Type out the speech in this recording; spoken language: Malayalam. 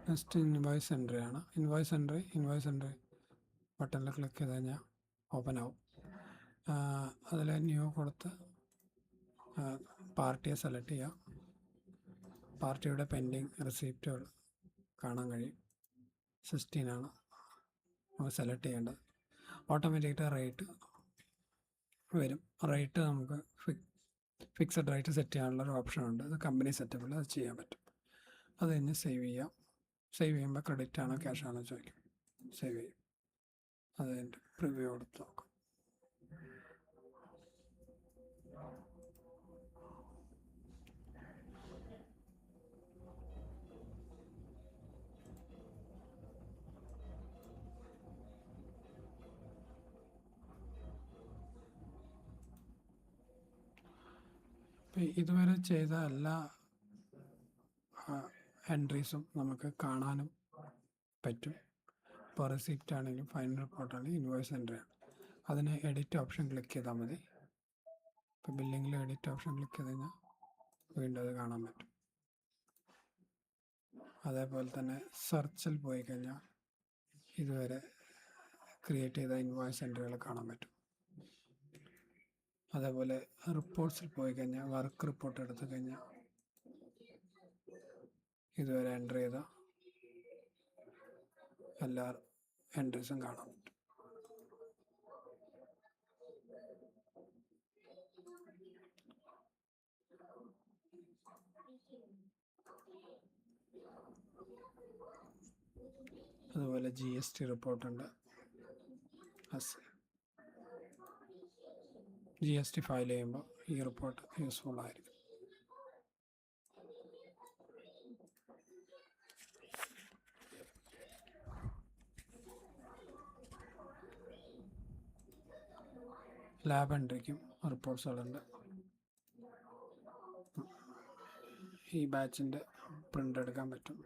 നെക്സ്റ്റ് ഇൻവോയ്സ് എൻട്രി ആണ്. ഇൻവോയ്സ് എൻട്രി ബട്ടണിൽ ക്ലിക്ക് ചെയ്ത് കഴിഞ്ഞാൽ ഓപ്പൺ ആവും. അതിൽ ന്യൂ കൊടുത്ത് പാർട്ടിയെ സെലക്ട് ചെയ്യുക. പാർട്ടിയുടെ പെൻഡിങ് റിസീപ്റ്റുകൾ കാണാൻ കഴിയും. 16 ആണ് നമുക്ക് സെലക്ട് ചെയ്യേണ്ടത്. ഓട്ടോമാറ്റിക്കായിട്ട് റേറ്റ് വരും. റേറ്റ് നമുക്ക് ഫിക്സഡ് റേറ്റ് സെറ്റ് ചെയ്യാനുള്ളൊരു ഓപ്ഷൻ ഉണ്ട്. അത് കമ്പനി സെറ്റപ്പിൽ അത് ചെയ്യാൻ പറ്റും. അത് കഴിഞ്ഞ് സേവ് ചെയ്യാം. സേവ് ചെയ്യുമ്പോൾ ക്രെഡിറ്റ് ആണോ ക്യാഷ് ആണോ ചോദിക്കും. സേവ് ചെയ്യും. അത് കഴിഞ്ഞിട്ട് പ്രിവ്യൂ കൊടുത്ത് നോക്കാം. ഇതുവരെ ചെയ്ത എല്ലാ എൻട്രീസും നമുക്ക് കാണാനും പറ്റും. ഇപ്പോൾ റെസിപ്റ്റ് ആണെങ്കിലും ഫൈനൽ റിപ്പോർട്ടാണെങ്കിലും ഇൻവോയ്സ് എൻട്രിയാണ്. അതിന് എഡിറ്റ് ഓപ്ഷൻ ക്ലിക്ക് ചെയ്താൽ മതി. ഇപ്പോൾ ബില്ലിങ്ങിൽ എഡിറ്റ് ഓപ്ഷൻ ക്ലിക്ക് ചെയ്ത് കഴിഞ്ഞാൽ വീണ്ടും അത് കാണാൻ പറ്റും. അതേപോലെ തന്നെ സെർച്ചിൽ പോയി കഴിഞ്ഞാൽ ഇതുവരെ ക്രിയേറ്റ് ചെയ്ത ഇൻവോയ്സ് എൻട്രികൾ കാണാൻ പറ്റും. അതേപോലെ റിപ്പോർട്ട്സിൽ പോയി കഴിഞ്ഞാൽ വർക്ക് റിപ്പോർട്ട് എടുത്തു കഴിഞ്ഞാൽ ഇതുവരെ എൻ്റർ ചെയ്ത എല്ലാ എൻട്രീസും കാണാൻ പറ്റും. അതുപോലെ GST റിപ്പോർട്ടുണ്ട്. GST ഫയൽ ചെയ്യുമ്പോൾ ഈ റിപ്പോർട്ട് യൂസ്ഫുൾ ആയിരിക്കും. ലാബ് എൻട്രിക്കും റിപ്പോർട്ട്സുകളുണ്ട്. ഈ ബാച്ചിൻ്റെ പ്രിൻ്റ് എടുക്കാൻ പറ്റും.